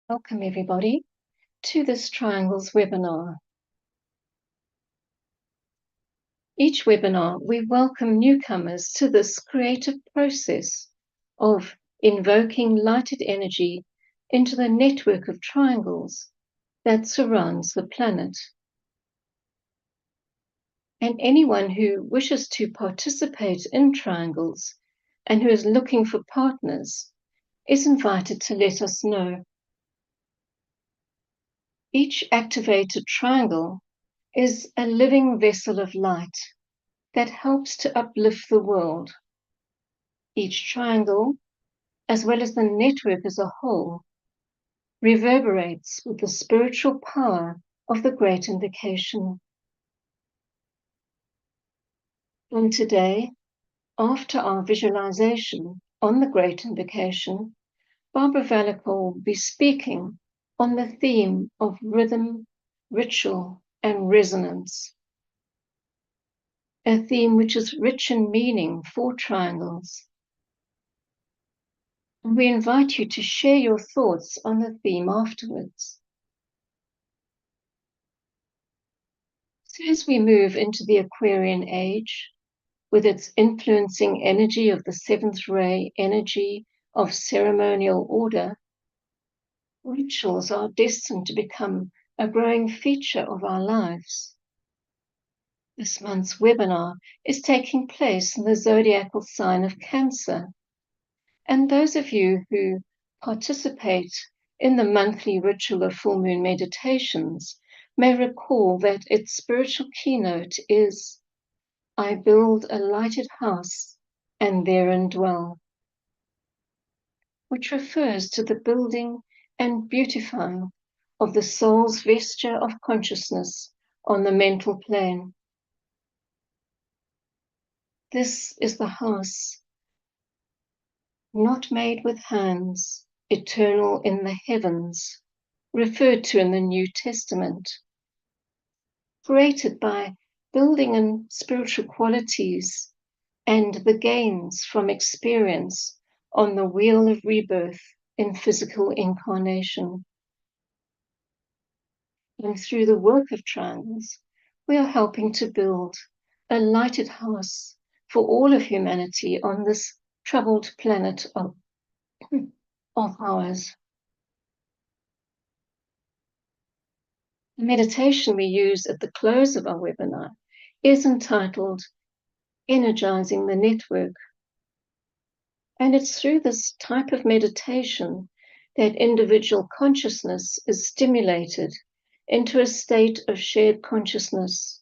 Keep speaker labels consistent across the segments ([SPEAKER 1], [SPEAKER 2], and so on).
[SPEAKER 1] Welcome everybody to this Triangles webinar. Each webinar, we welcome newcomers to this creative process of invoking lighted energy into the network of triangles that surrounds the planet. And anyone who wishes to participate in triangles and who is looking for partners is invited to let us know. Each activated triangle is a living vessel of light that helps to uplift the world. Each triangle, as well as the network as a whole, reverberates with the spiritual power of the Great Invocation. And today, after our visualization on the Great Invocation, Barbara Vallico will be speaking on the theme of rhythm, ritual, and resonance, a theme which is rich in meaning for triangles. And we invite you to share your thoughts on the theme afterwards. So as we move into the Aquarian age, with its influencing energy of the seventh ray energy of ceremonial order, rituals are destined to become a growing feature of our lives. This month's webinar is taking place in the zodiacal sign of Cancer. And those of you who participate in the monthly ritual of full moon meditations may recall that its spiritual keynote is, I build a lighted house and therein dwell, which refers to the building and beautifying of the soul's vesture of consciousness on the mental plane. This is the house, not made with hands, eternal in the heavens, referred to in the New Testament, created by building in spiritual qualities and the gains from experience on the wheel of rebirth in physical incarnation. And through the work of triangles, we are helping to build a lighted house for all of humanity on this troubled planet of ours. The meditation we use at the close of our webinar is entitled Energizing the Network. And it's through this type of meditation that individual consciousness is stimulated into a state of shared consciousness.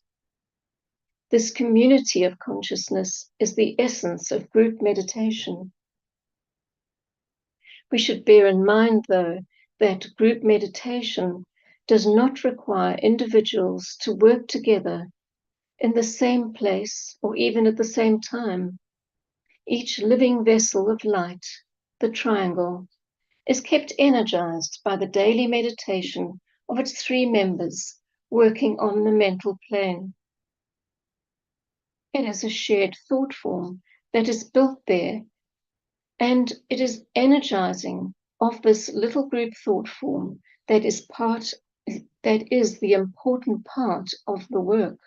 [SPEAKER 1] This community of consciousness is the essence of group meditation. We should bear in mind, though, that group meditation does not require individuals to work together in the same place or even at the same time. Each living vessel of light, the triangle, is kept energized by the daily meditation of its three members working on the mental plane. It is a shared thought form that is built there, and it is energizing of this little group thought form that is the important part of the work.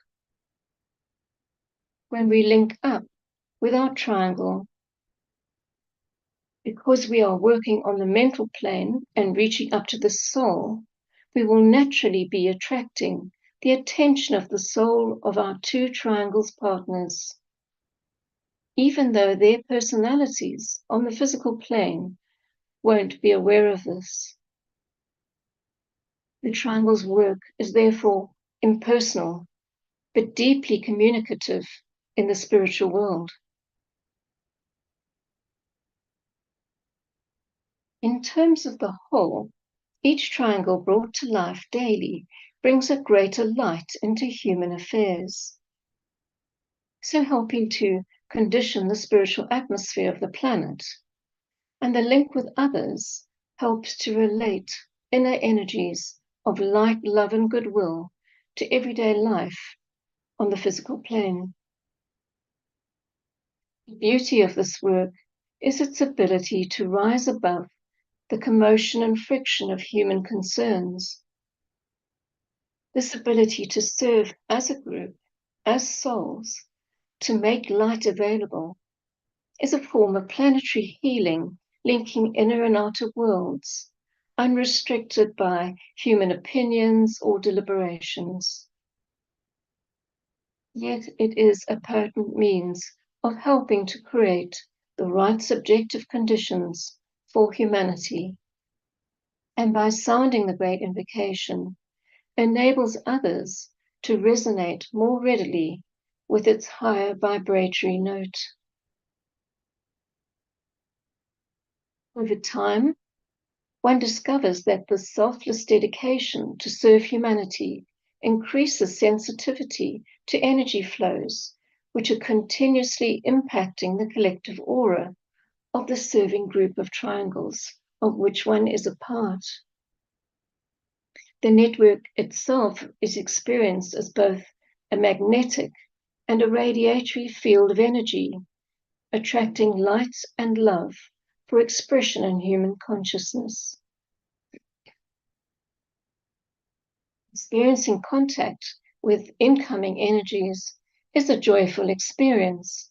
[SPEAKER 1] When we link up with our triangle, because we are working on the mental plane and reaching up to the soul, we will naturally be attracting the attention of the soul of our two triangles partners, even though their personalities on the physical plane won't be aware of this. The triangle's work is therefore impersonal, but deeply communicative in the spiritual world. In terms of the whole, each triangle brought to life daily brings a greater light into human affairs, so helping to condition the spiritual atmosphere of the planet, and the link with others helps to relate inner energies of light, love, and goodwill to everyday life on the physical plane. The beauty of this work is its ability to rise above the commotion and friction of human concerns. This ability to serve as a group, as souls, to make light available, is a form of planetary healing, linking inner and outer worlds, unrestricted by human opinions or deliberations. Yet it is a potent means of helping to create the right subjective conditions for humanity, and by sounding the great invocation, enables others to resonate more readily with its higher vibratory note. Over time, one discovers that the selfless dedication to serve humanity increases sensitivity to energy flows, which are continuously impacting the collective aura of the serving group of triangles, of which one is a part. The network itself is experienced as both a magnetic and a radiatory field of energy, attracting light and love for expression in human consciousness. Experiencing contact with incoming energies is a joyful experience,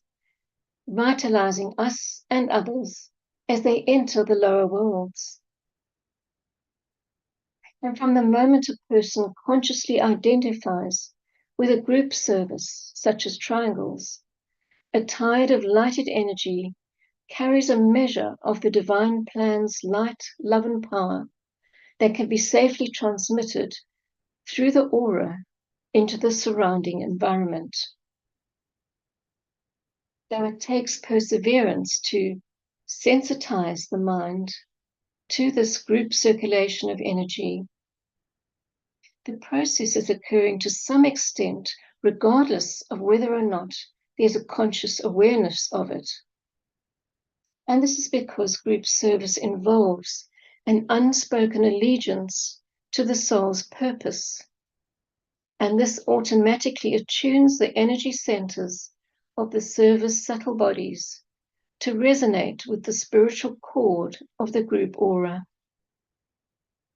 [SPEAKER 1] vitalizing us and others as they enter the lower worlds. And from the moment a person consciously identifies with a group service, such as triangles, a tide of lighted energy carries a measure of the divine plan's light, love, and power that can be safely transmitted through the aura into the surrounding environment. Though it takes perseverance to sensitize the mind to this group circulation of energy, the process is occurring to some extent, regardless of whether or not there's a conscious awareness of it. And this is because group service involves an unspoken allegiance to the soul's purpose. And this automatically attunes the energy centers of the server's subtle bodies to resonate with the spiritual chord of the group aura.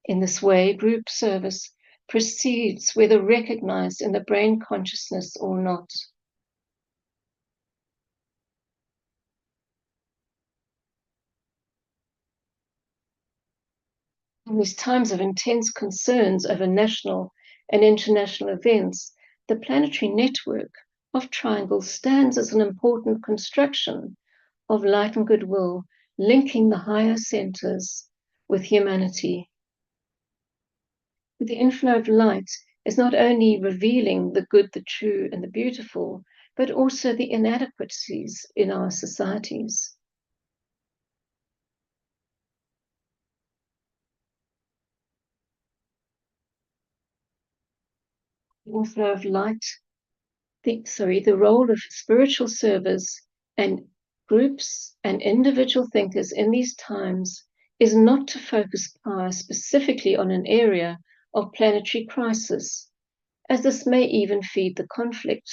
[SPEAKER 1] In this way, group service proceeds whether recognized in the brain consciousness or not. In these times of intense concerns over national and international events, the planetary network of triangles stands as an important construction of light and goodwill, linking the higher centers with humanity. The inflow of light is not only revealing the good, the true, and the beautiful, but also the inadequacies in our societies. The inflow of light, the role of spiritual servers and groups and individual thinkers in these times is not to focus power specifically on an area of planetary crisis, as this may even feed the conflict,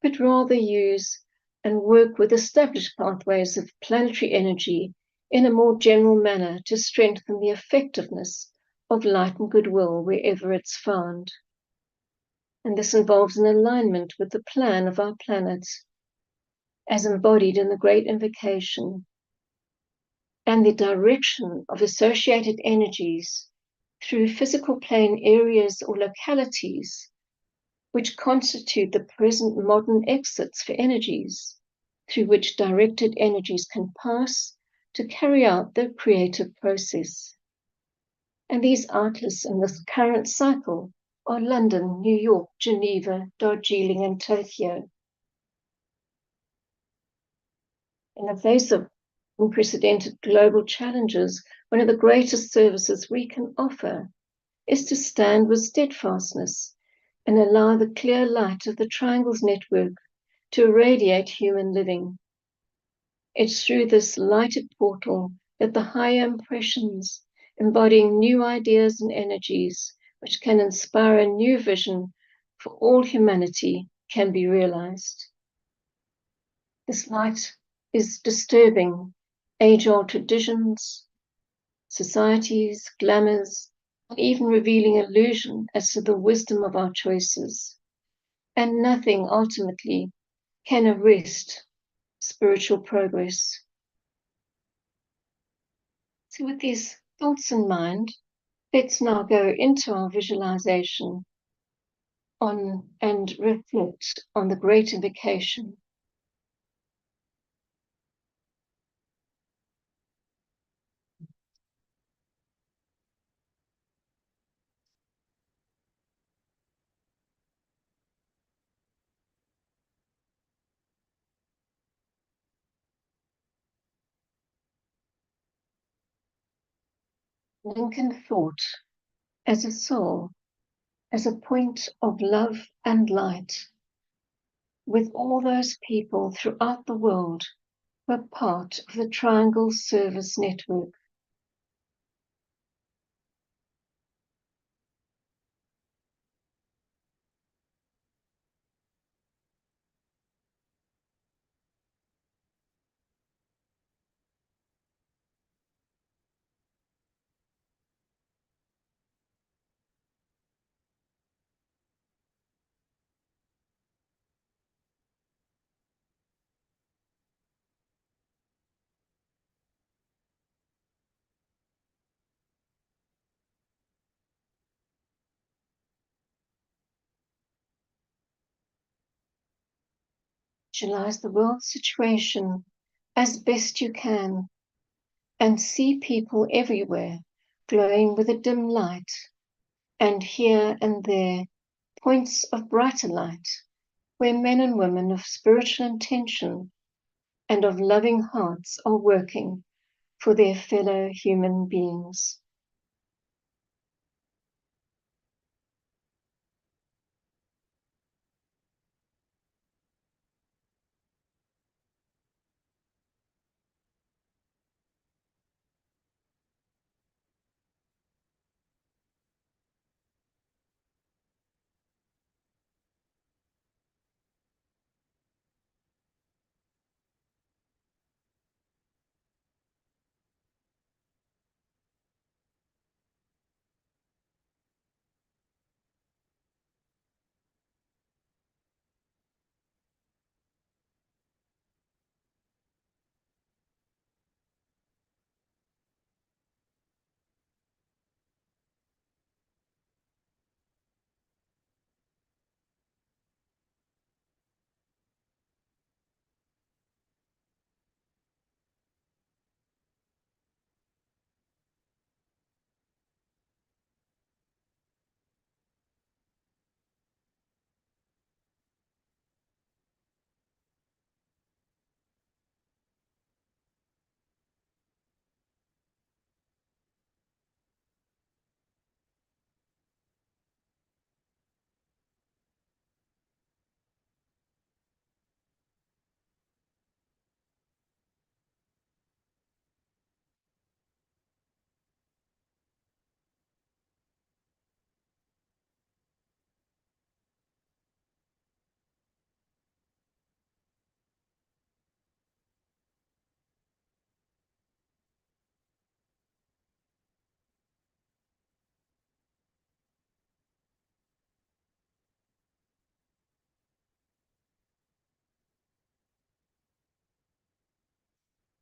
[SPEAKER 1] but rather use and work with established pathways of planetary energy in a more general manner to strengthen the effectiveness of light and goodwill wherever it's found. And this involves an alignment with the plan of our planet, as embodied in the Great Invocation, and the direction of associated energies through physical plane areas or localities, which constitute the present modern exits for energies, through which directed energies can pass to carry out the creative process. And these outlets in this current cycle are London, New York, Geneva, Darjeeling, and Tokyo. In the face of unprecedented global challenges, one of the greatest services we can offer is to stand with steadfastness and allow the clear light of the Triangles network to irradiate human living. It's through this lighted portal that the higher impressions, embodying new ideas and energies, which can inspire a new vision for all humanity, can be realized. This light is disturbing age-old traditions, societies, glamours, and even revealing illusion as to the wisdom of our choices. And nothing ultimately can arrest spiritual progress. So, with these thoughts in mind, let's now go into our visualization on and reflect on the great invocation. Lincoln thought as a soul, as a point of love and light, with all those people throughout the world who are part of the Triangle Service Network. Visualize the world situation as best you can and see people everywhere glowing with a dim light, and here and there points of brighter light where men and women of spiritual intention and of loving hearts are working for their fellow human beings.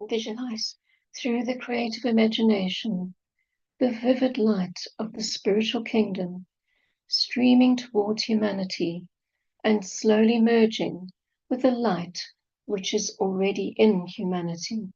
[SPEAKER 1] Visualize through the creative imagination the vivid light of the spiritual kingdom streaming towards humanity and slowly merging with the light which is already in humanity.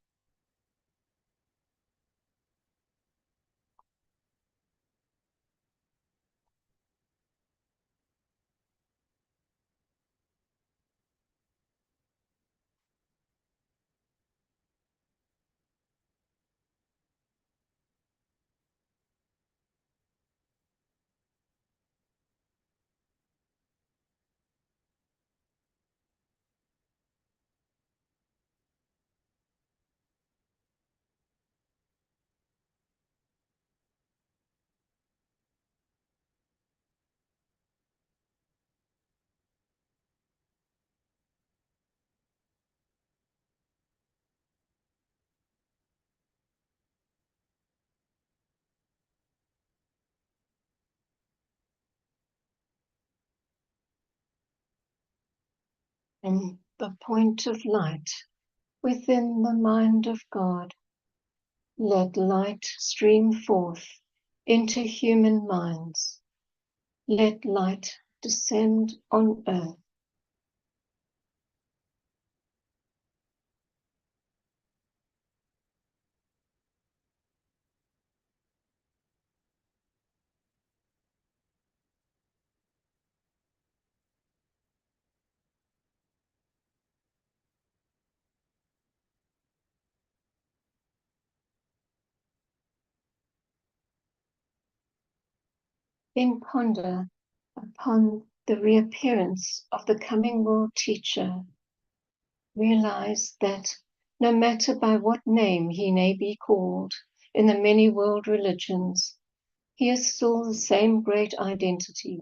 [SPEAKER 1] From the point of light within the mind of God, let light stream forth into human minds. Let light descend on earth. Then ponder upon the reappearance of the coming world teacher. Realize that no matter by what name he may be called in the many world religions, he is still the same great identity.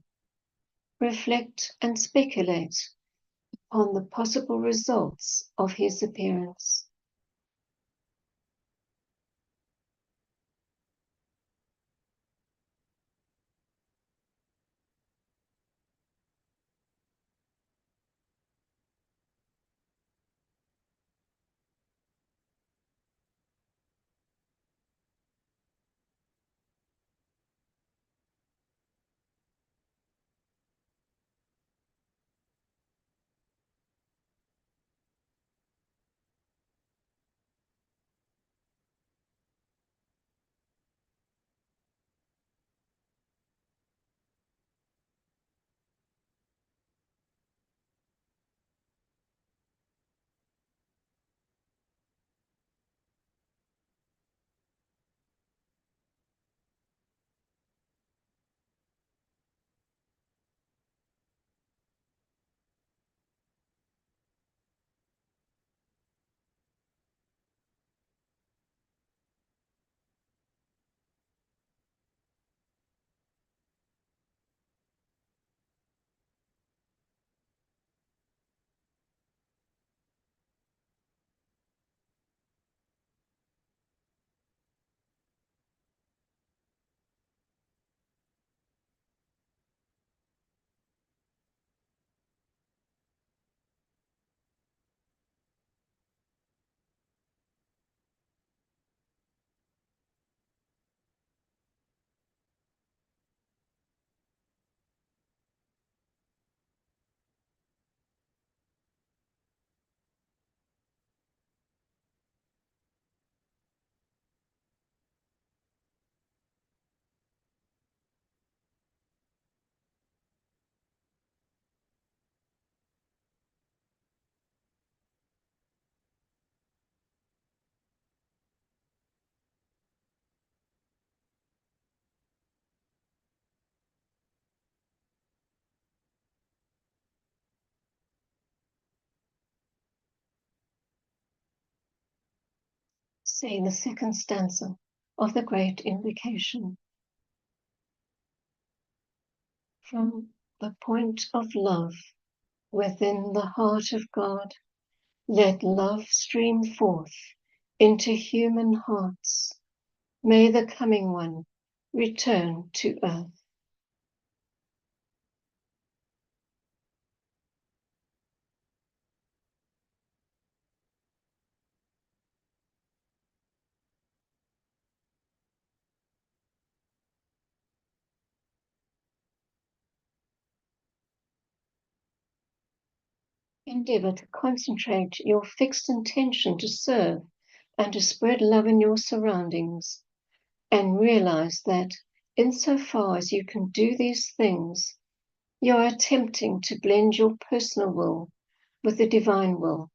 [SPEAKER 1] Reflect and speculate on the possible results of his appearance. Say the second stanza of the great invocation. From the point of love within the heart of God, let love stream forth into human hearts. May the coming one return to earth. Endeavor to concentrate your fixed intention to serve and to spread love in your surroundings, and realize that insofar as you can do these things, you are attempting to blend your personal will with the divine will.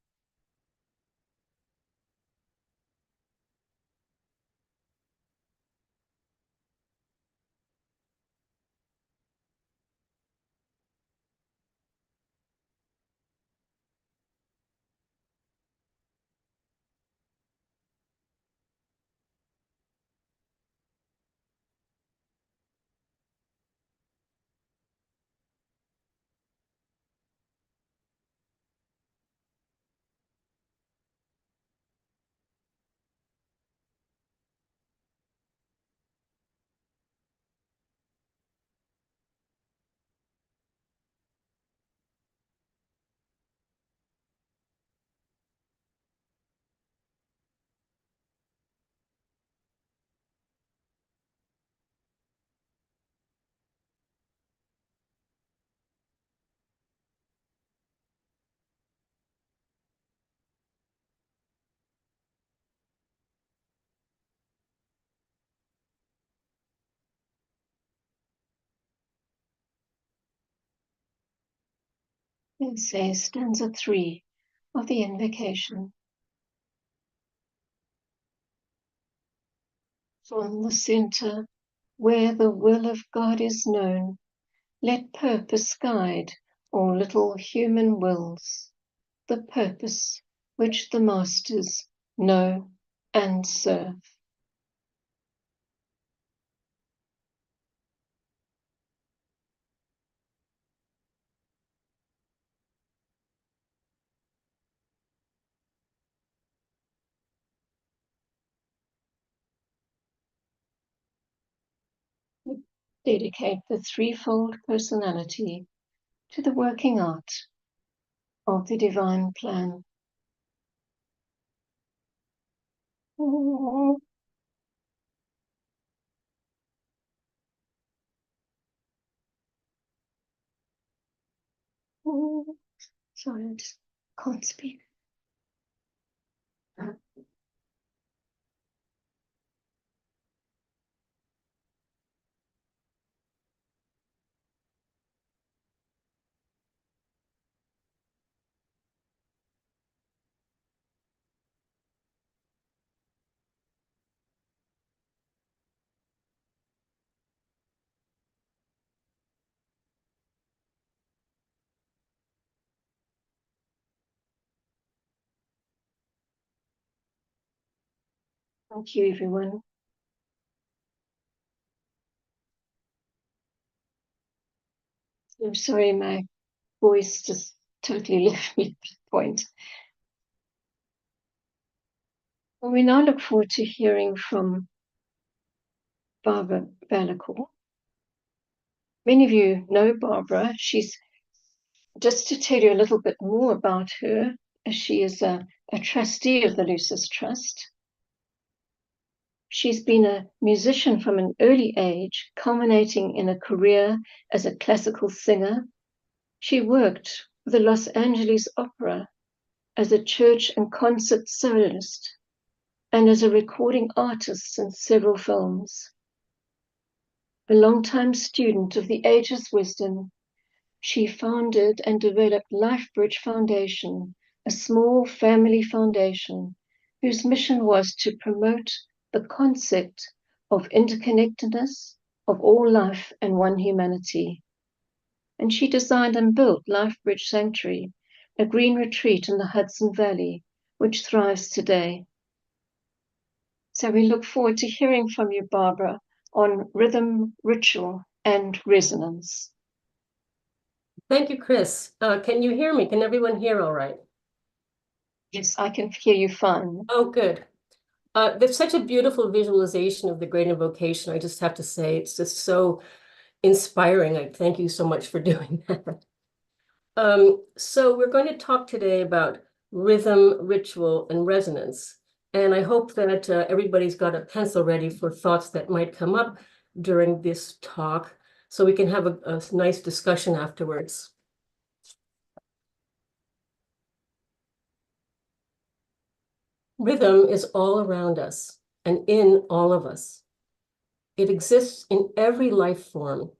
[SPEAKER 1] Let's say stanza 3 of the invocation. From the center, where the will of God is known, let purpose guide all little human wills, the purpose which the masters know and serve. We dedicate the threefold personality to the working art of the divine plan. Oh, oh. Sorry, I just can't speak. Thank you, everyone. I'm sorry, my voice just totally left me at that point. Well, we now look forward to hearing from Barbara Valacourt. Many of you know Barbara. She's, just to tell you a little bit more about her, she is a trustee of the Lucis Trust. She's been a musician from an early age, culminating in a career as a classical singer. She worked with the Los Angeles Opera as a church and concert soloist and as a recording artist in several films. A longtime student of the Ageless Wisdom, she founded and developed LifeBridge Foundation, a small family foundation whose mission was to promote the concept of interconnectedness of all life and one humanity. And she designed and built LifeBridge Sanctuary, a green retreat in the Hudson Valley, which thrives today. So we look forward to hearing from you, Barbara, on rhythm, ritual, and resonance.
[SPEAKER 2] Thank you, Chris. Can you hear me? Can everyone hear all right?
[SPEAKER 1] Yes, I can hear you fine.
[SPEAKER 2] Oh, good. There's such a beautiful visualization of the Great Invocation. I just have to say, it's just so inspiring. I thank you so much for doing that. So we're going to talk today about rhythm, ritual, and resonance. And I hope that everybody's got a pencil ready for thoughts that might come up during this talk, so we can have a nice discussion afterwards. Rhythm is all around us and in all of us. It exists in every life form.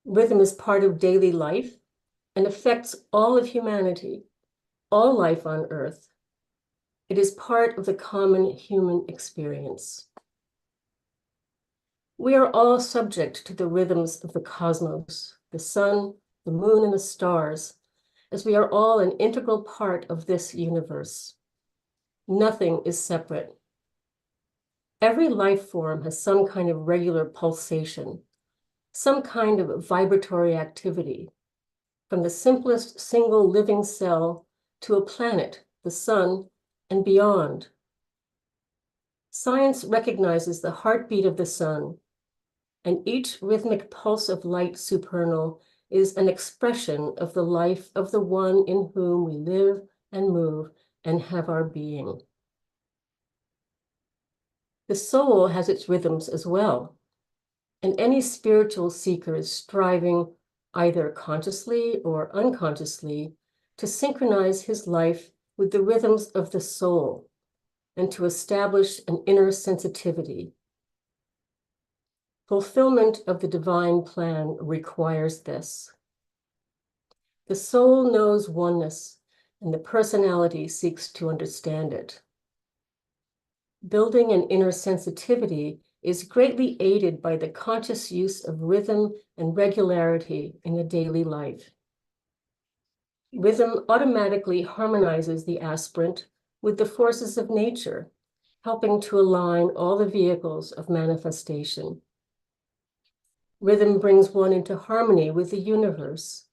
[SPEAKER 2] Rhythm is part of daily life and affects all of humanity, all life on Earth. It is part of the common human experience. We are all subject to the rhythms of the cosmos, the sun, the moon, and the stars, as we are all an integral part of this universe. Nothing is separate. Every life form has some kind of regular pulsation, some kind of vibratory activity, from the simplest single living cell to a planet, the sun, and beyond. Science recognizes the heartbeat of the sun, and each rhythmic pulse of light supernal is an expression of the life of the one in whom we live and move and have our being. The soul has its rhythms as well, and any spiritual seeker is striving, either consciously or unconsciously, to synchronize his life with the rhythms of the soul and to establish an inner sensitivity. Fulfillment of the divine plan requires this. The soul knows oneness, and the personality seeks to understand it. Building an inner sensitivity is greatly aided by the conscious use of rhythm and regularity in the daily life. Rhythm automatically harmonizes the aspirant with the forces of nature, helping to align all the vehicles of manifestation. Rhythm brings one into harmony with the universe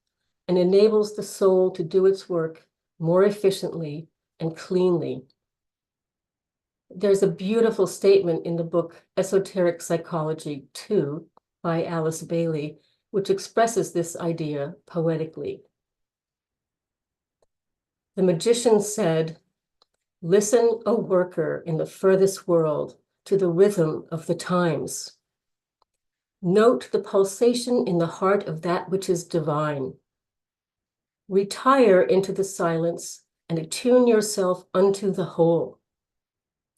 [SPEAKER 2] and enables the soul to do its work more efficiently and cleanly. There's a beautiful statement in the book Esoteric Psychology 2 by Alice Bailey, which expresses this idea poetically. The magician said, "Listen, O worker in the furthest world, to the rhythm of the times. Note the pulsation in the heart of that which is divine. Retire into the silence and attune yourself unto the whole.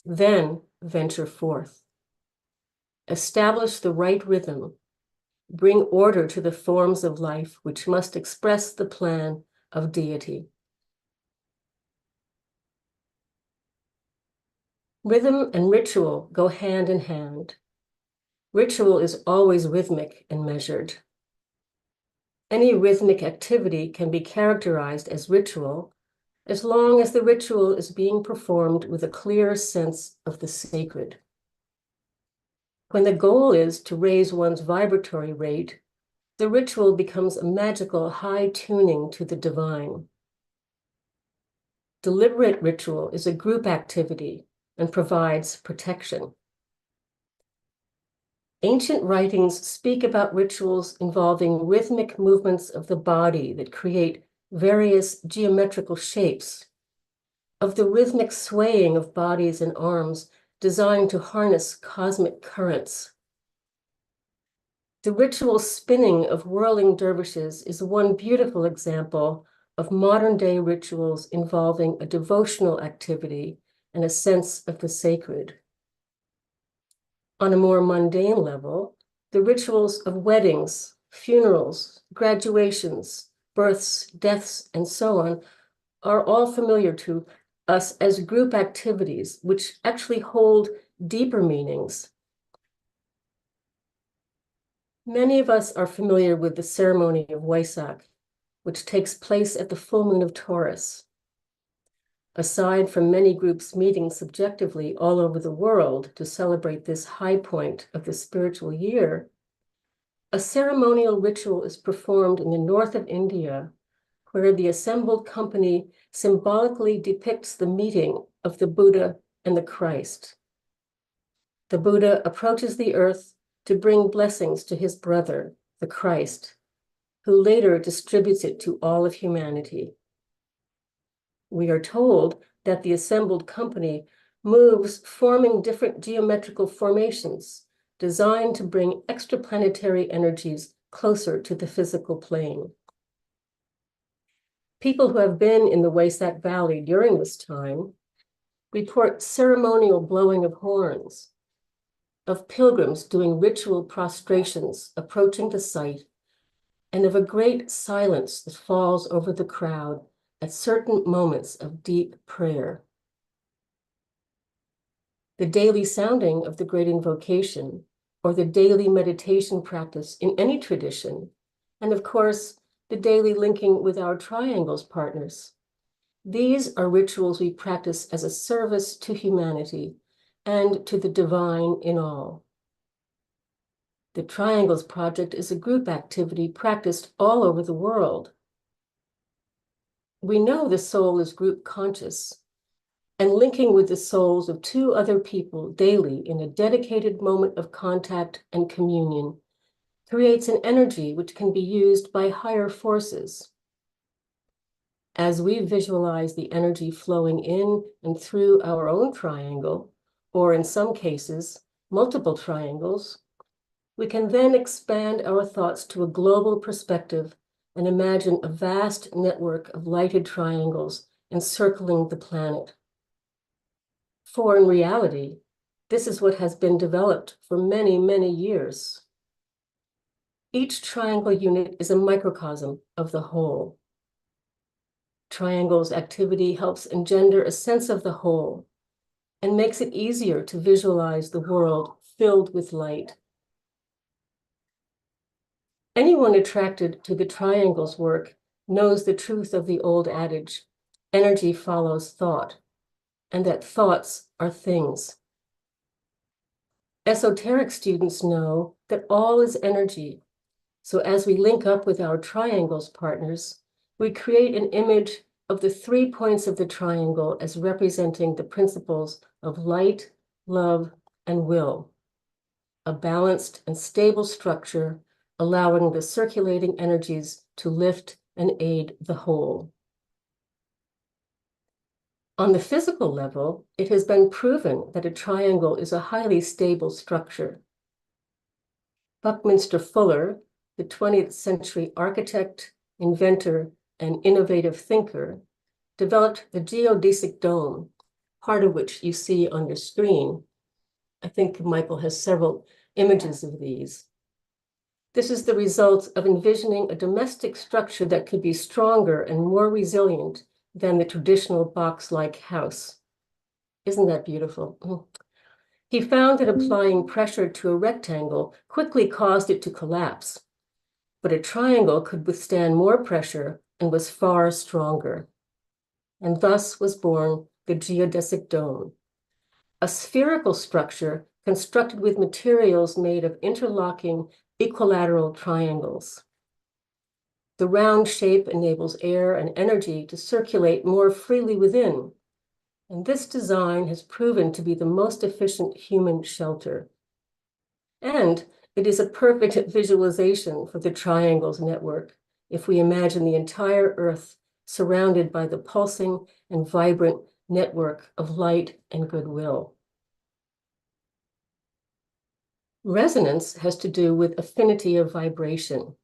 [SPEAKER 2] Then venture forth. Establish the right rhythm. Bring order to the forms of life which must express the plan of deity." Rhythm and ritual go hand in hand. Ritual is always rhythmic and measured. Any rhythmic activity can be characterized as ritual as long as the ritual is being performed with a clear sense of the sacred. When the goal is to raise one's vibratory rate, the ritual becomes a magical high tuning to the divine. Deliberate ritual is a group activity and provides protection. Ancient writings speak about rituals involving rhythmic movements of the body that create various geometrical shapes, of the rhythmic swaying of bodies and arms designed to harness cosmic currents. The ritual spinning of whirling dervishes is one beautiful example of modern-day rituals involving a devotional activity and a sense of the sacred. On a more mundane level, the rituals of weddings, funerals, graduations, births, deaths, and so on are all familiar to us as group activities, which actually hold deeper meanings. Many of us are familiar with the ceremony of Wesak, which takes place at the full moon of Taurus. Aside from many groups meeting subjectively all over the world to celebrate this high point of the spiritual year, a ceremonial ritual is performed in the north of India, where the assembled company symbolically depicts the meeting of the Buddha and the Christ. The Buddha approaches the earth to bring blessings to his brother, the Christ, who later distributes it to all of humanity. We are told that the assembled company moves forming different geometrical formations designed to bring extraplanetary energies closer to the physical plane. People who have been in the Wesak Valley during this time report ceremonial blowing of horns, of pilgrims doing ritual prostrations approaching the site, and of a great silence that falls over the crowd at certain moments of deep prayer. The daily sounding of the great invocation, or the daily meditation practice in any tradition, and of course, the daily linking with our triangles partners. These are rituals we practice as a service to humanity and to the divine in all. The Triangles Project is a group activity practiced all over the world. We know the soul is group conscious, and linking with the souls of two other people daily in a dedicated moment of contact and communion creates an energy which can be used by higher forces. As we visualize the energy flowing in and through our own triangle, or in some cases, multiple triangles, we can then expand our thoughts to a global perspective and imagine a vast network of lighted triangles encircling the planet. For in reality, this is what has been developed for many, many years. Each triangle unit is a microcosm of the whole. triangle's activity helps engender a sense of the whole and makes it easier to visualize the world filled with light. Anyone attracted to the triangle's work knows the truth of the old adage, energy follows thought, and that thoughts are things. Esoteric students know that all is energy. So as we link up with our triangle's partners, we create an image of the 3 points of the triangle as representing the principles of light, love, and will, a balanced and stable structure allowing the circulating energies to lift and aid the whole. On the physical level, it has been proven that a triangle is a highly stable structure. Buckminster Fuller, the 20th century architect, inventor, and innovative thinker, developed the geodesic dome, part of which you see on your screen. I think Michael has several images of these. This is the result of envisioning a domestic structure that could be stronger and more resilient than the traditional box-like house. Isn't that beautiful? He found that applying pressure to a rectangle quickly caused it to collapse, but a triangle could withstand more pressure and was far stronger. And thus was born the geodesic dome, a spherical structure constructed with materials made of interlocking equilateral triangles. The round shape enables air and energy to circulate more freely within, and this design has proven to be the most efficient human shelter. And it is a perfect visualization for the triangle's network if we imagine the entire Earth surrounded by the pulsing and vibrant network of light and goodwill. Resonance has to do with affinity of vibration.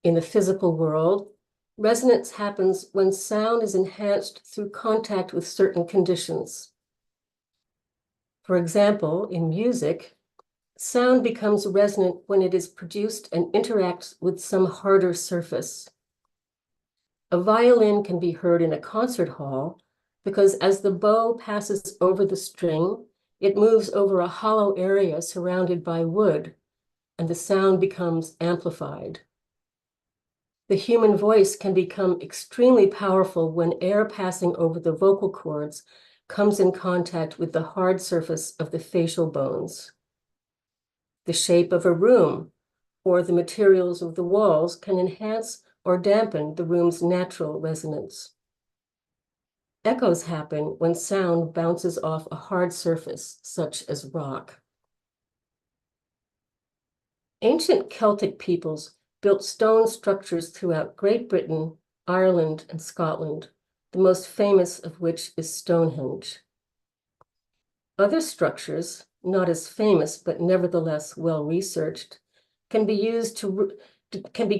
[SPEAKER 2] In the physical world, resonance happens when sound is enhanced through contact with certain conditions. For example, in music, sound becomes resonant when it is produced and interacts with some harder surface. A violin can be heard in a concert hall because as the bow passes over the string, it moves over a hollow area surrounded by wood, and the sound becomes amplified. The human voice can become extremely powerful when air passing over the vocal cords comes in contact with the hard surface of the facial bones. The shape of a room or the materials of the walls can enhance or dampen the room's natural resonance. Echoes happen when sound bounces off a hard surface, such as rock. Ancient Celtic peoples built stone structures throughout Great Britain, Ireland, and Scotland, the most famous of which is Stonehenge. Other structures, not as famous but nevertheless well-researched, can be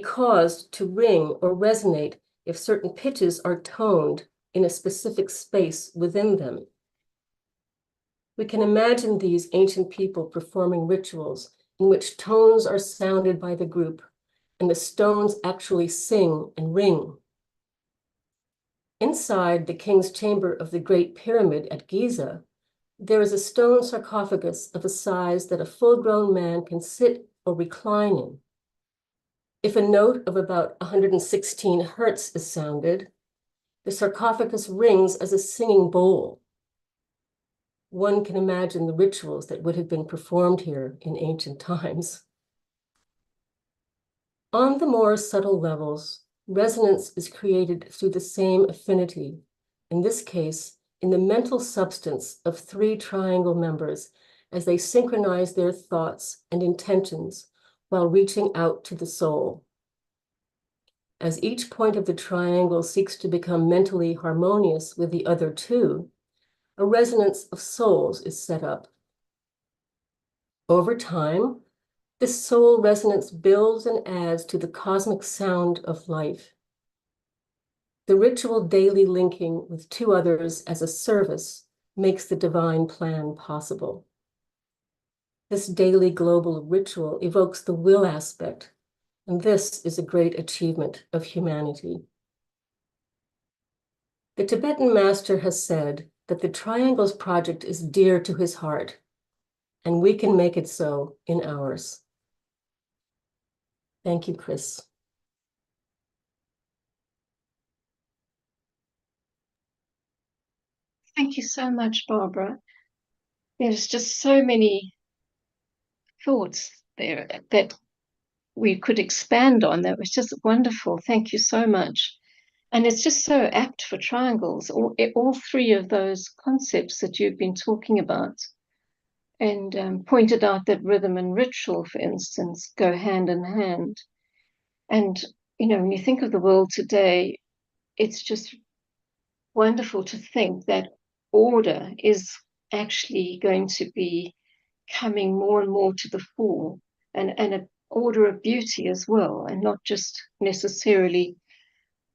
[SPEAKER 2] caused to ring or resonate if certain pitches are toned in a specific space within them. We can imagine these ancient people performing rituals in which tones are sounded by the group and the stones actually sing and ring. Inside the king's chamber of the Great Pyramid at Giza, there is a stone sarcophagus of a size that a full-grown man can sit or recline in. If a note of about 116 hertz is sounded, the sarcophagus rings as a singing bowl. One can imagine the rituals that would have been performed here in ancient times. On the more subtle levels, resonance is created through the same affinity, in this case, in the mental substance of 3 triangle members as they synchronize their thoughts and intentions while reaching out to the soul. As each point of the triangle seeks to become mentally harmonious with the other 2, a resonance of souls is set up. Over time, this soul resonance builds and adds to the cosmic sound of life. The ritual daily linking with 2 others as a service makes the divine plan possible. This daily global ritual evokes the will aspect, and this is a great achievement of humanity. The Tibetan master has said that the Triangles Project is dear to his heart, and we can make it so in ours. Thank you, Chris.
[SPEAKER 1] Thank you so much, Barbara. There's just so many thoughts there that we could expand on. That was just wonderful. Thank you so much. And it's just so apt for triangles, all three of those concepts that you've been talking about, and pointed out that rhythm and ritual, for instance, go hand in hand. And, when you think of the world today, it's just wonderful to think that order is actually going to be coming more and more to the fore, and an order of beauty as well, and not just necessarily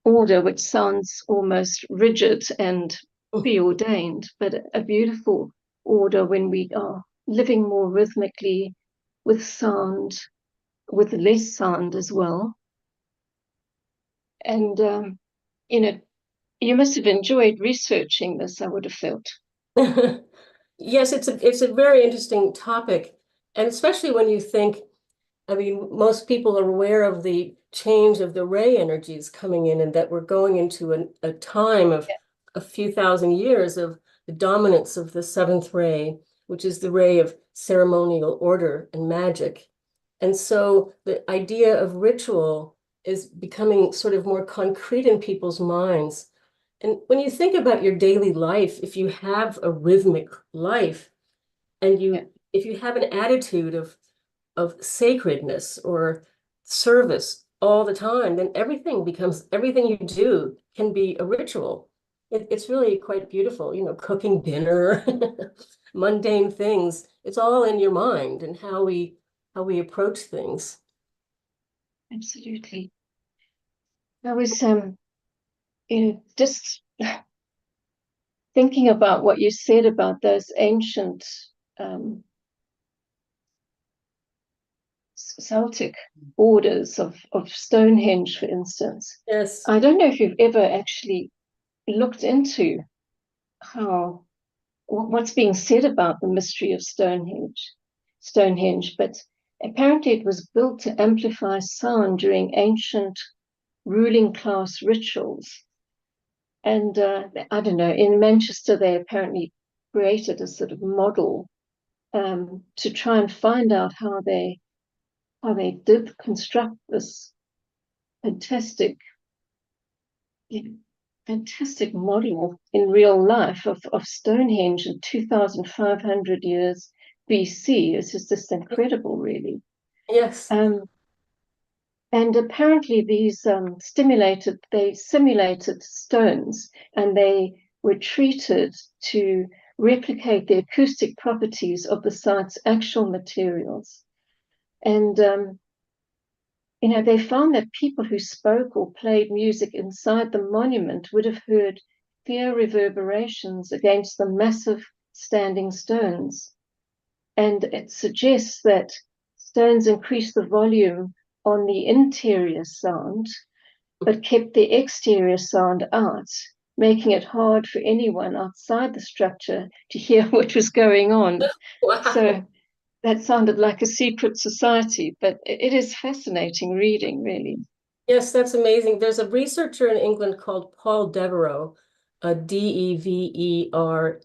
[SPEAKER 1] order which sounds almost rigid and preordained, but a beautiful order when we are living more rhythmically with sound, with less sound as well. And, you must have enjoyed researching this, I would have felt.
[SPEAKER 2] Yes, it's a very interesting topic. And especially when you think, I mean, most people are aware of the change of the ray energies coming in, and that we're going into a time of a few thousand years of the dominance of the seventh ray, which is the ray of ceremonial order and magic. And so the idea of ritual is becoming sort of more concrete in people's minds. And when you think about your daily life, if you have a rhythmic life and if you have an attitude of sacredness or service all the time, then everything you do can be a ritual. It's really quite beautiful, cooking dinner, mundane things. It's all in your mind and how we approach things.
[SPEAKER 1] Absolutely. I was just thinking about what you said about those ancient Celtic orders of Stonehenge, for instance.
[SPEAKER 2] Yes.
[SPEAKER 1] I don't know if you've ever actually looked into how what's being said about the mystery of Stonehenge, but apparently it was built to amplify sound during ancient ruling class rituals. And I don't know, in Manchester, they apparently created a sort of model to try and find out how they did construct this fantastic, fantastic model in real life of Stonehenge in 2,500 years BC. It's just incredible, really.
[SPEAKER 2] Yes.
[SPEAKER 1] And apparently these they simulated stones, and they were treated to replicate the acoustic properties of the site's actual materials. And, they found that people who spoke or played music inside the monument would have heard clear reverberations against the massive standing stones. And it suggests that stones increase the volume on the interior sound, but kept the exterior sound out, making it hard for anyone outside the structure to hear what was going on.
[SPEAKER 2] Wow.
[SPEAKER 1] So that sounded like a secret society, but it is fascinating reading, really.
[SPEAKER 2] Yes, that's amazing. There's a researcher in England called Paul Devereux, Devereux,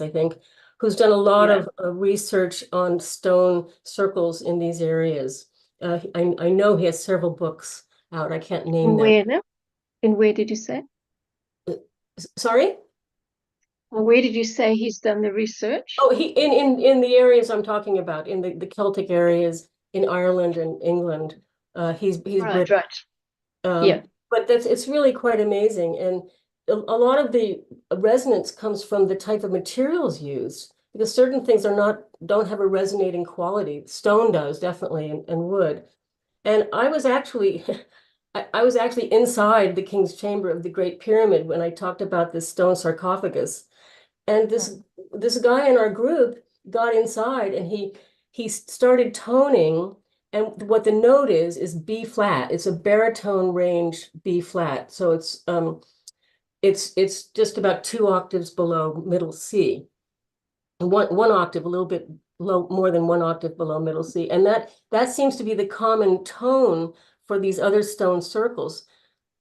[SPEAKER 2] I think, who's done a lot of research on stone circles in these areas. I know he has several books out. I can't name them.
[SPEAKER 1] Where now? And where did you say?
[SPEAKER 2] Sorry?
[SPEAKER 1] Well, where did you say he's done the research?
[SPEAKER 2] Oh, he in the areas I'm talking about, in the Celtic areas in Ireland and England. He's
[SPEAKER 1] Right,
[SPEAKER 2] British.
[SPEAKER 1] Yeah.
[SPEAKER 2] But it's really quite amazing. And a lot of the resonance comes from the type of materials used, because certain things don't have a resonating quality. Stone does, definitely, and wood. And I was actually I was actually inside the King's Chamber of the Great Pyramid when I talked about this stone sarcophagus. And this guy in our group got inside, and he started toning. And what the note is B flat. It's a baritone range B flat. So it's just about 2 octaves below middle C. One octave, a little bit low, more than 1 octave below middle C. And that seems to be the common tone for these other stone circles.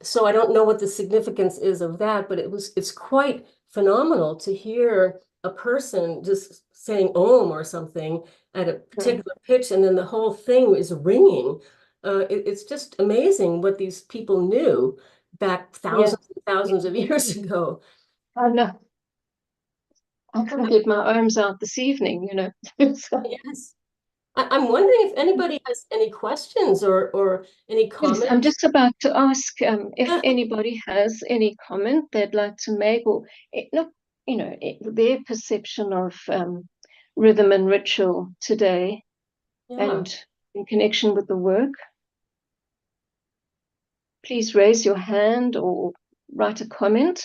[SPEAKER 2] So I don't know what the significance is of that, but it's quite phenomenal to hear a person just saying Om or something at a particular pitch, and then the whole thing is ringing. It's just amazing what these people knew back thousands and thousands of years ago.
[SPEAKER 1] I know. I couldn't get my arms out this evening, you know.
[SPEAKER 2] Yes. I'm wondering if anybody has any questions or any
[SPEAKER 1] Yes,
[SPEAKER 2] comments.
[SPEAKER 1] I'm just about to ask if anybody has any comment they'd like to make, or not, you know, their perception of rhythm and ritual today,
[SPEAKER 2] Yeah.
[SPEAKER 1] and in connection with the work. Please raise your hand or write a comment.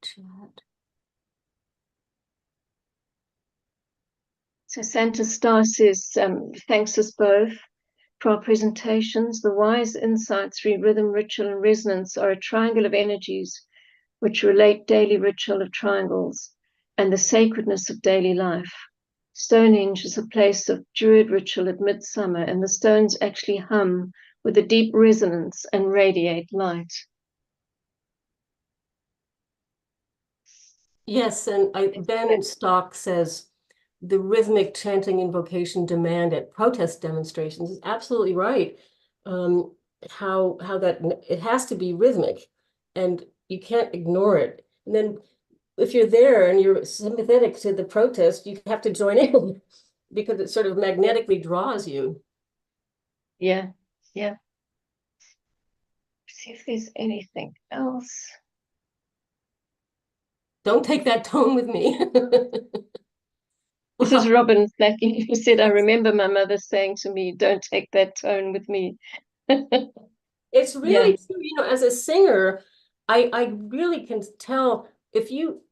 [SPEAKER 2] Chat.
[SPEAKER 1] So Santa Star says, thanks us both for our presentations. The wise insights re rhythm, ritual, and resonance are a triangle of energies which relate daily ritual of triangles and the sacredness of daily life. Stonehenge is a place of druid ritual at midsummer, and the stones actually hum with a deep resonance and radiate light.
[SPEAKER 2] Yes, and Ben Stock says the rhythmic chanting invocation demand at protest demonstrations is absolutely right. How that it has to be rhythmic, and you can't ignore it. And then if you're there and you're sympathetic to the protest, you have to join in because it sort of magnetically draws you.
[SPEAKER 1] Yeah, yeah. See if there's anything else.
[SPEAKER 2] Don't take that tone with me.
[SPEAKER 1] This is Robin Blackie, who said, I remember my mother saying to me, don't take that tone with me.
[SPEAKER 2] It's really
[SPEAKER 1] Yeah.
[SPEAKER 2] true, as a singer, I really can tell if you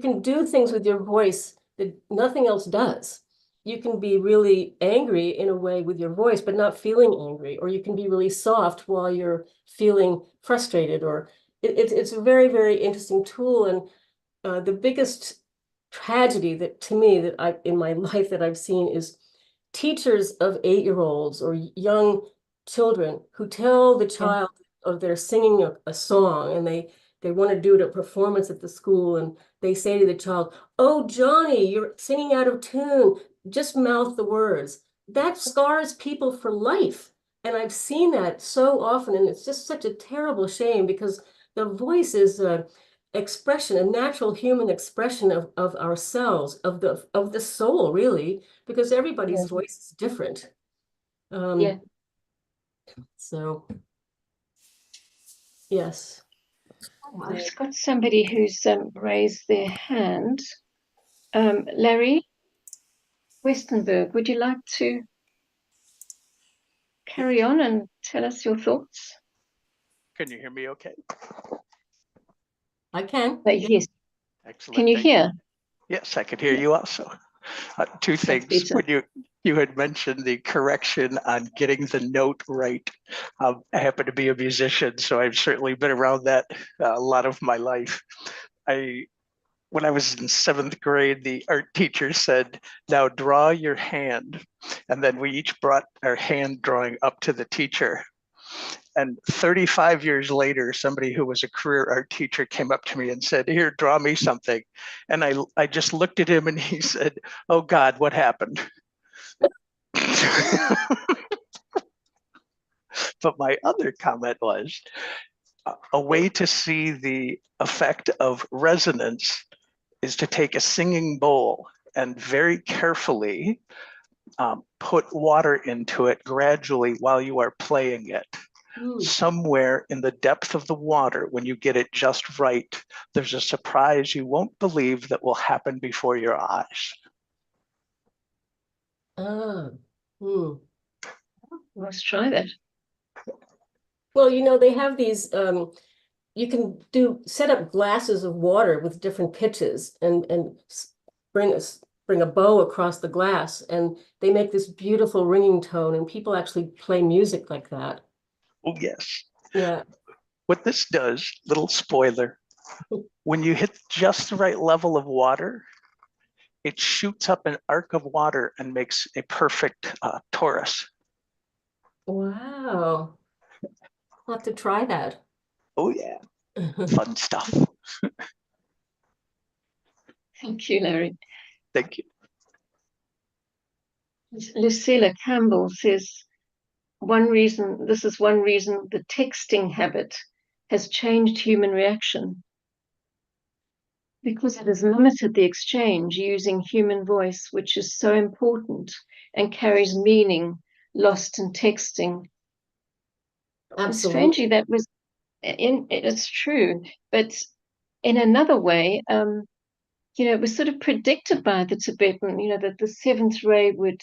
[SPEAKER 2] can do things with your voice that nothing else does. You can be really angry in a way with your voice, but not feeling angry, or you can be really soft while you're feeling frustrated, or it's a very, very interesting tool. And the biggest tragedy that to me that I in my life that I've seen is teachers of 8-year-olds or young children who tell the child of they're singing a song, and they want to do it a performance at the school, and they say to the child, "Oh, Johnny, you're singing out of tune. Just mouth the words." That scars people for life. And I've seen that so often, and it's just such a terrible shame because the voice is a expression, a natural human expression of ourselves, of the soul, really, because everybody's voice is different.
[SPEAKER 1] Yeah.
[SPEAKER 2] So yes.
[SPEAKER 1] I've got somebody who's raised their hand. Larry Westenberg, would you like to carry on and tell us your thoughts?
[SPEAKER 3] Can you hear me okay?
[SPEAKER 2] I can.
[SPEAKER 1] Yes.
[SPEAKER 3] Excellent.
[SPEAKER 1] Can you hear?
[SPEAKER 3] Yes, I can hear you also. Two things. When you had mentioned the correction on getting the note right, I happen to be a musician, so I've certainly been around that a lot of my life. When I was in 7th grade, the art teacher said, "Now draw your hand." And then we each brought our hand drawing up to the teacher. And 35 years later, somebody who was a career art teacher came up to me and said, "Here, draw me something." And I just looked at him and he said, "Oh God, what happened?" But my other comment was a way to see the effect of resonance is to take a singing bowl and very carefully put water into it gradually while you are playing it. Somewhere in the depth of the water, when you get it just right, there's a surprise you won't believe that will happen before your eyes.
[SPEAKER 1] Let's try that.
[SPEAKER 2] Well, they have these, you can set up glasses of water with different pitches and bring us bring a bow across the glass, and they make this beautiful ringing tone, and people actually play music like that.
[SPEAKER 3] Oh, yes.
[SPEAKER 2] Yeah.
[SPEAKER 3] What this does, little spoiler, when you hit just the right level of water, it shoots up an arc of water and makes a perfect torus.
[SPEAKER 2] Wow. I'll have to try that.
[SPEAKER 3] Oh, yeah. Fun stuff.
[SPEAKER 1] Thank you, Larry.
[SPEAKER 3] Thank you.
[SPEAKER 1] Lucilla Campbell says, one reason the texting habit has changed human reaction because it has limited the exchange using human voice, which is so important and carries meaning lost in texting. And
[SPEAKER 2] Absolutely.
[SPEAKER 1] strangely, it's true, but in another way, it was sort of predicted by the Tibetan, that the seventh ray would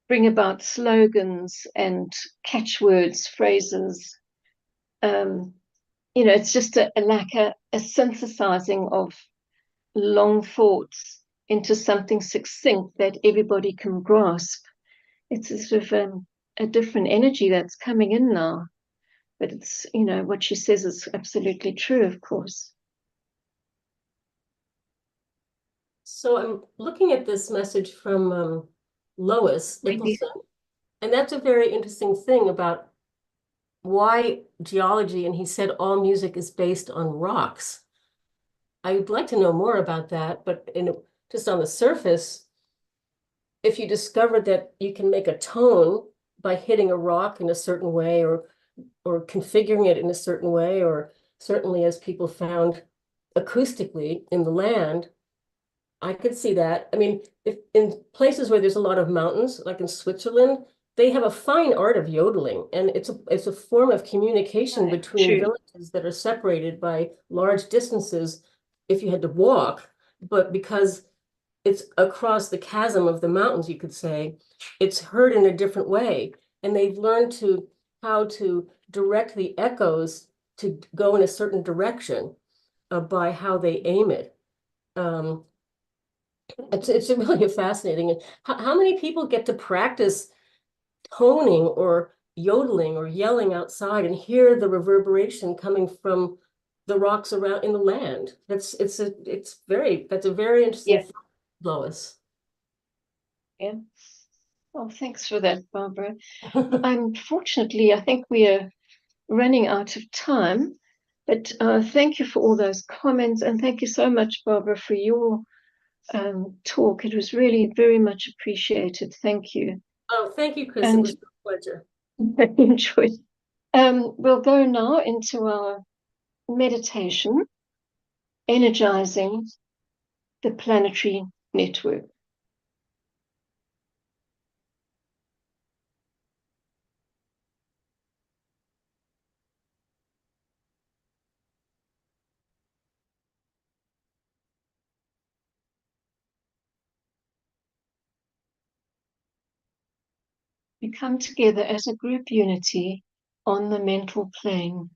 [SPEAKER 1] bring about slogans and catchwords, phrases. Um, it's just a synthesizing of long thoughts into something succinct that everybody can grasp. It's a sort of a different energy that's coming in now. But it's, what she says is absolutely true, of course.
[SPEAKER 2] So I'm looking at this message from Lois
[SPEAKER 1] Maybe.
[SPEAKER 2] Nicholson, and that's a very interesting thing about why geology, and he said all music is based on rocks. I would like to know more about that, but just on the surface, if you discovered that you can make a tone by hitting a rock in a certain way or configuring it in a certain way, or certainly as people found acoustically in the land, I could see that. I mean, if in places where there's a lot of mountains, like in Switzerland, they have a fine art of yodeling, and it's a form of communication between
[SPEAKER 1] True.
[SPEAKER 2] villages that are separated by large distances if you had to walk, but because it's across the chasm of the mountains, you could say, it's heard in a different way. And they've learned how to direct the echoes to go in a certain direction by how they aim it. Um, it's really fascinating. And how many people get to practice toning or yodeling or yelling outside and hear the reverberation coming from the rocks around in the land? That's a very interesting
[SPEAKER 1] Yeah.
[SPEAKER 2] thing, Lois.
[SPEAKER 1] Yeah. Well, thanks for that, Barbara. Unfortunately, I think we are running out of time, but thank you for all those comments, and thank you so much, Barbara, for your talk. It was really very much appreciated. Thank you.
[SPEAKER 2] Oh, thank you, Chris. It
[SPEAKER 1] And
[SPEAKER 2] was a pleasure.
[SPEAKER 1] I enjoyed. We'll go now into our meditation, energizing the planetary network. We come together as a group unity on the mental plane.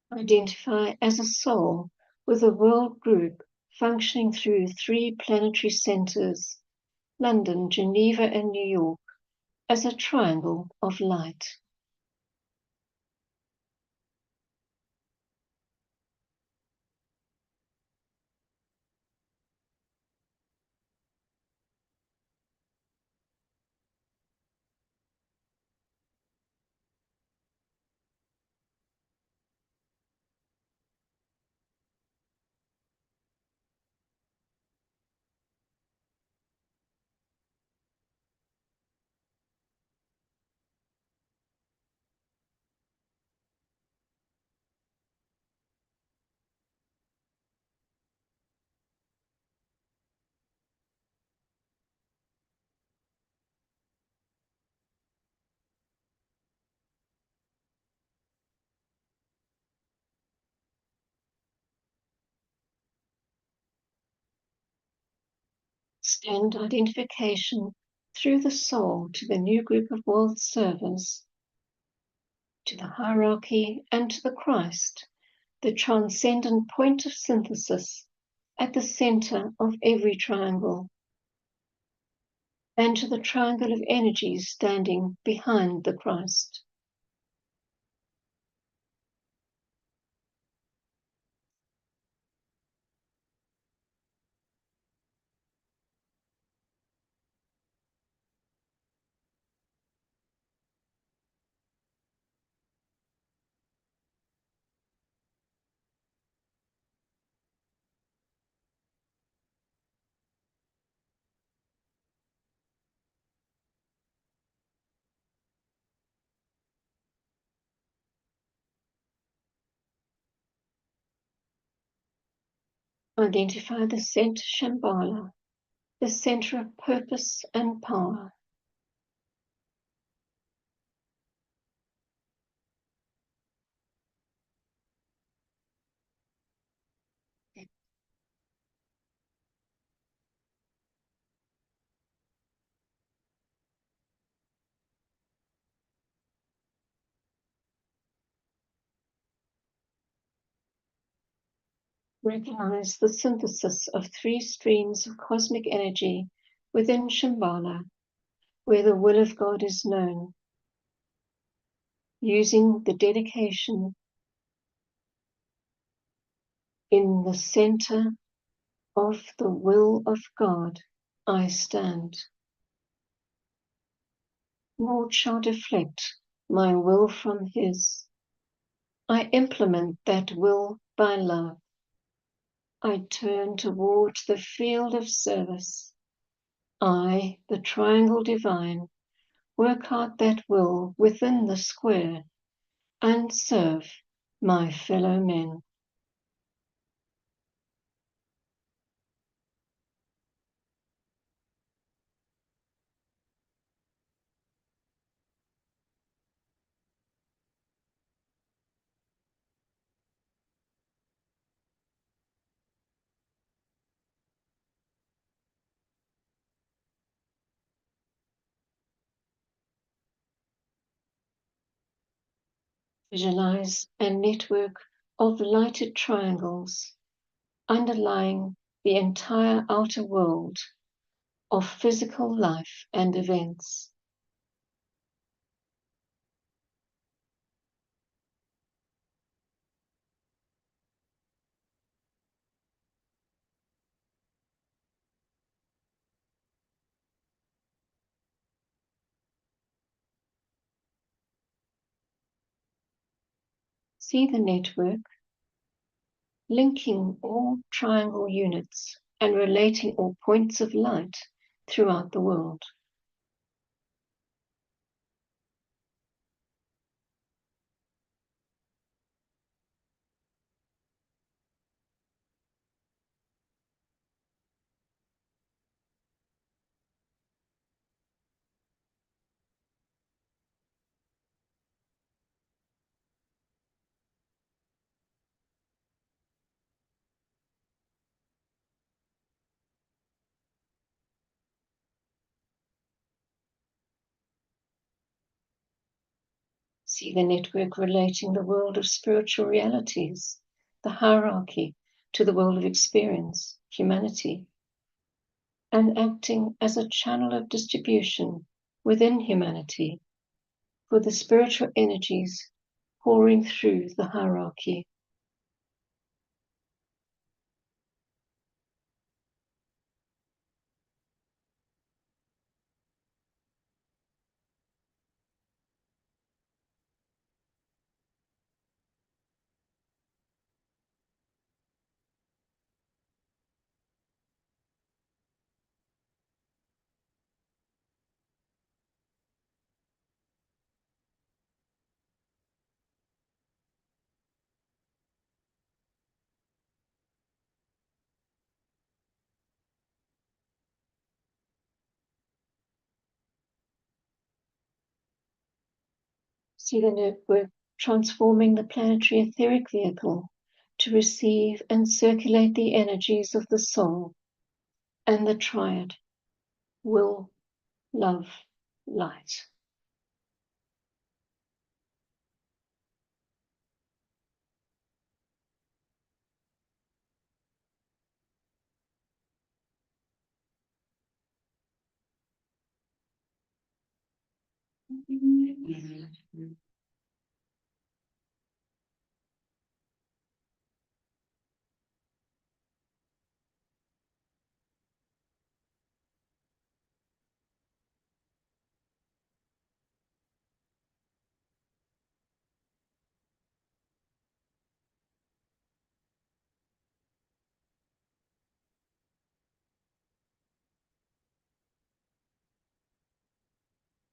[SPEAKER 1] Identify as a soul with a world group functioning through three planetary centers, London, Geneva, and New York, as a triangle of light. Extend identification through the soul to the new group of world servers, to the hierarchy and to the Christ, the transcendent point of synthesis at the center of every triangle, and to the triangle of energies standing behind the Christ. Identify the center Shambhala, the center of purpose and power. Recognize the synthesis of three streams of cosmic energy within Shambhala, where the will of God is known, using the dedication in the center of the will of God, I stand. Lord shall deflect my will from his. I implement that will by love. I turn toward the field of service. I, the triangle divine, work out that will within the square and serve my fellow men. Visualize a network of lighted triangles underlying the entire outer world of physical life and events. See the network linking all triangle units and relating all points of light throughout the world. See the network relating the world of spiritual realities, the hierarchy, to the world of experience, humanity, and acting as a channel of distribution within humanity for the spiritual energies pouring through the hierarchy. See the network transforming the planetary etheric vehicle to receive and circulate the energies of the soul and the triad, will, love, light.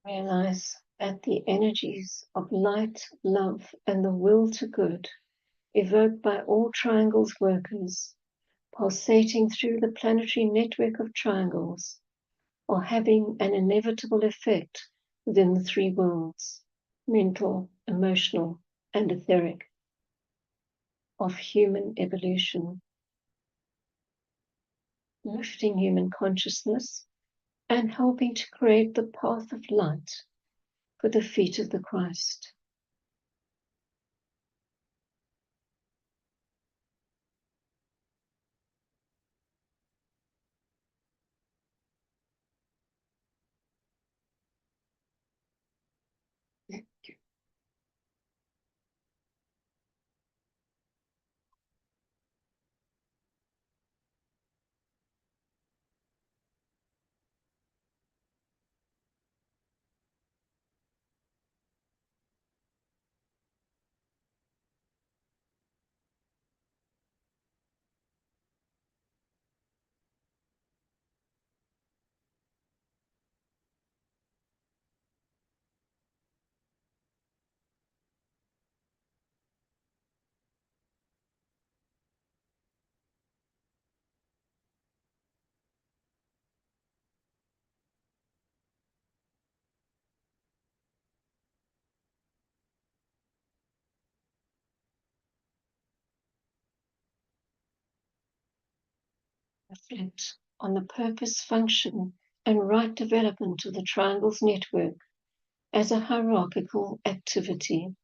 [SPEAKER 1] Realize that the energies of light, love, and the will to good, evoked by all triangles workers, pulsating through the planetary network of triangles, are having an inevitable effect within the three worlds, mental, emotional, and etheric, of human evolution, lifting human consciousness and helping to create the path of light for the feet of the Christ. Reflect on the purpose, function, and right development of the Triangles Network as a hierarchical activity.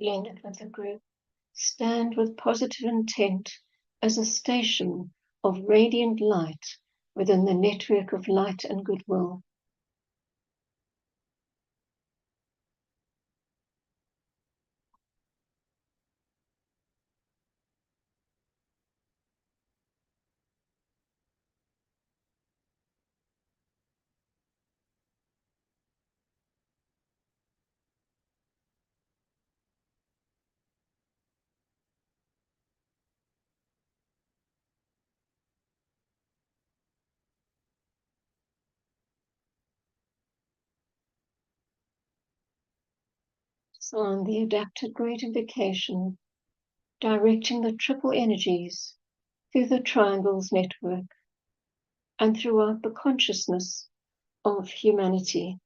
[SPEAKER 1] Blend it with the group. Stand with positive intent as a station of radiant light within the network of light and goodwill. So on the adapted gratification, directing the triple energies through the triangles network and throughout the consciousness of humanity.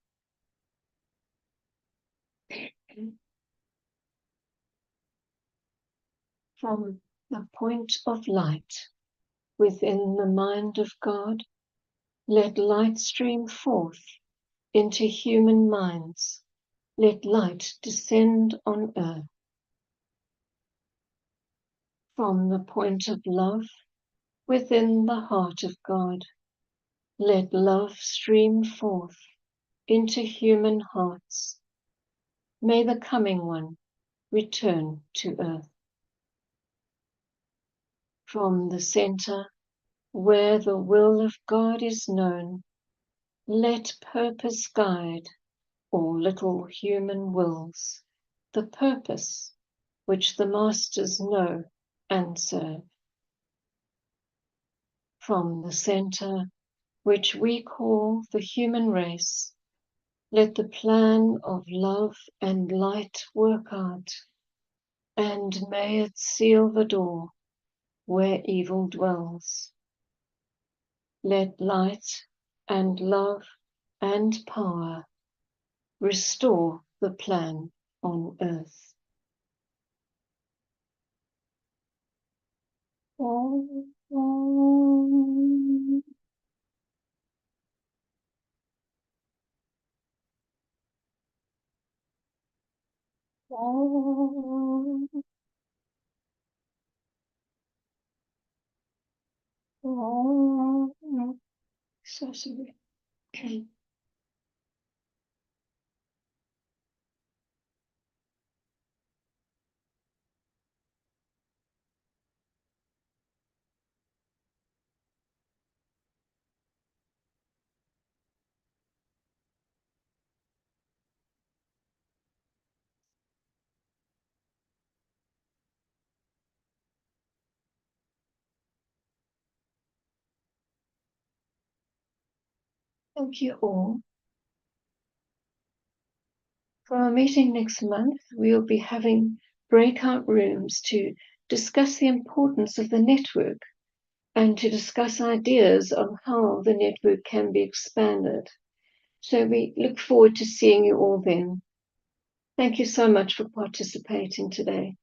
[SPEAKER 1] From the point of light within the mind of God, let light stream forth into human minds. Let light descend on earth. From the point of love within the heart of God, let love stream forth into human hearts. May the coming one return to earth. From the center where the will of God is known, let purpose guide all little human wills, the purpose which the masters know and serve. From the center which we call the human race, let the plan of love and light work out, and may it seal the door where evil dwells. Let light and love and power restore the plan on earth. Om, om. Om, om. So sorry. Thank you all. For our meeting next month, we will be having breakout rooms to discuss the importance of the network and to discuss ideas on how the network can be expanded. So we look forward to seeing you all then. Thank you so much for participating today.